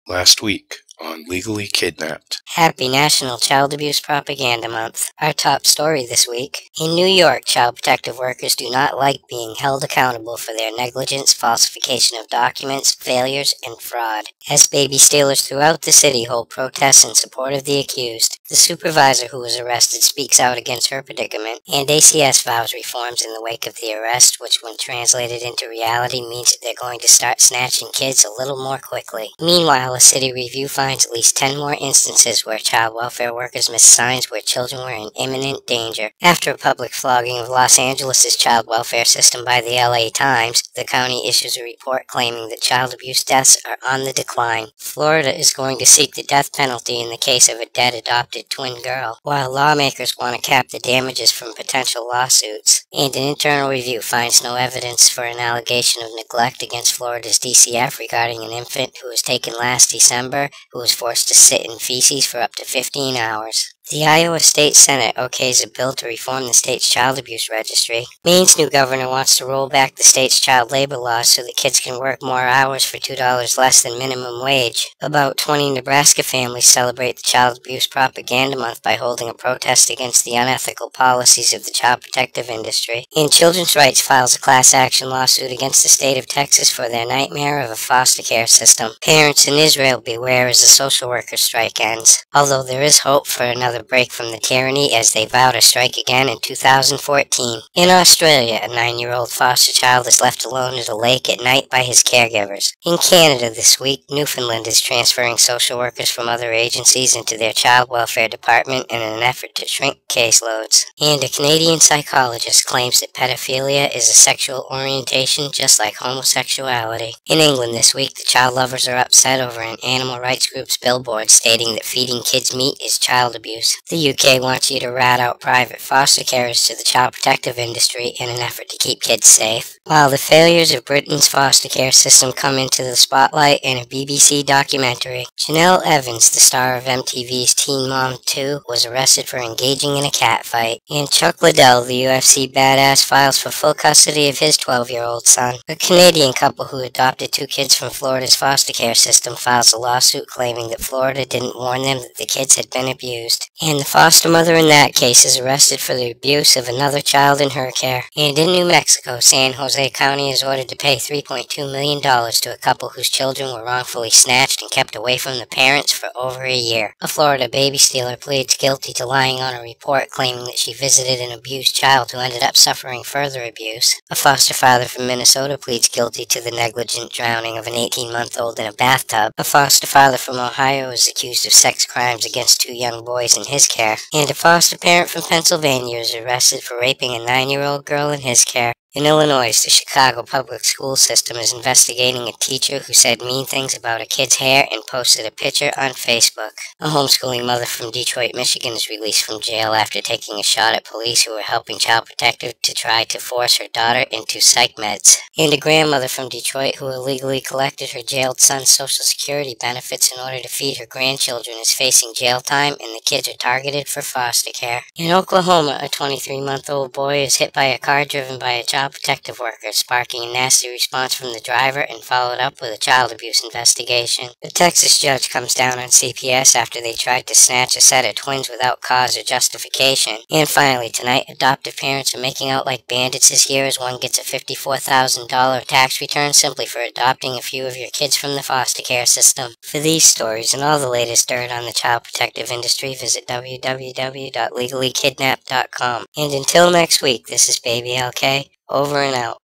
Last week on Legally Kidnapped. Happy National Child Abuse Propaganda Month. Our top story this week. In New York, child protective workers do not like being held accountable for their negligence, falsification of documents, failures, and fraud. As baby stealers throughout the city hold protests in support of the accused, the supervisor who was arrested speaks out against her predicament, and ACS vows reforms in the wake of the arrest, which when translated into reality means that they're going to start snatching kids a little more quickly. Meanwhile, a city review finds at least 10 more instances where child welfare workers missed signs where children were in imminent danger. After a public flogging of Los Angeles' child welfare system by the LA Times, the county issues a report claiming that child abuse deaths are on the decline. Florida is going to seek the death penalty in the case of a dead adopted twin girl, while lawmakers want to cap the damages from potential lawsuits. And an internal review finds no evidence for an allegation of neglect against Florida's DCF regarding an infant who was taken last December who was forced to sit in feces for up to 15 hours. The Iowa State Senate okays a bill to reform the state's child abuse registry. Maine's new governor wants to roll back the state's child labor laws so that kids can work more hours for $2 less than minimum wage. About 20 Nebraska families celebrate the Child Abuse Propaganda Month by holding a protest against the unethical policies of the child protective industry. And Children's Rights files a class action lawsuit against the state of Texas for their nightmare of a foster care system. Parents in Israel beware as the social worker strike ends. Although there is hope for another break from the tyranny as they vow to strike again in 2014. In Australia, a 9-year-old foster child is left alone at a lake at night by his caregivers. In Canada this week, Newfoundland is transferring social workers from other agencies into their child welfare department in an effort to shrink caseloads. And a Canadian psychologist claims that pedophilia is a sexual orientation just like homosexuality. In England this week, the child lovers are upset over an animal rights group's billboard stating that feeding kids meat is child abuse. The UK wants you to rat out private foster carers to the child protective industry in an effort to keep kids safe. While the failures of Britain's foster care system come into the spotlight in a BBC documentary, Janelle Evans, the star of MTV's Teen Mom 2, was arrested for engaging in a cat fight. And Chuck Liddell, the UFC badass, files for full custody of his 12-year-old son. A Canadian couple who adopted 2 kids from Florida's foster care system files a lawsuit claiming that Florida didn't warn them that the kids had been abused. And the foster mother in that case is arrested for the abuse of another child in her care. And in New Mexico, San Jose County is ordered to pay $3.2 million to a couple whose children were wrongfully snatched and kept away from the parents for over a year. A Florida baby stealer pleads guilty to lying on a report claiming that she visited an abused child who ended up suffering further abuse. A foster father from Minnesota pleads guilty to the negligent drowning of an 18-month-old in a bathtub. A foster father from Ohio is accused of sex crimes against 2 young boys in his care, and a foster parent from Pennsylvania is arrested for raping a 9-year-old girl in his care. In Illinois, the Chicago public school system is investigating a teacher who said mean things about a kid's hair and posted a picture on Facebook. A homeschooling mother from Detroit, Michigan is released from jail after taking a shot at police who were helping Child Protective to try to force her daughter into psych meds. And a grandmother from Detroit who illegally collected her jailed son's Social Security benefits in order to feed her grandchildren is facing jail time, and the kids are targeted for foster care. In Oklahoma, a 23-month-old boy is hit by a car driven by a child protective worker, sparking a nasty response from the driver and followed up with a child abuse investigation. The Texas judge comes down on CPS after they tried to snatch a set of twins without cause or justification. And finally, tonight, adoptive parents are making out like bandits this year as one gets a $54,000 tax return simply for adopting a few of your kids from the foster care system. For these stories and all the latest dirt on the child protective industry, visit www.legallykidnapped.com. And until next week, this is Baby LK. Over and out.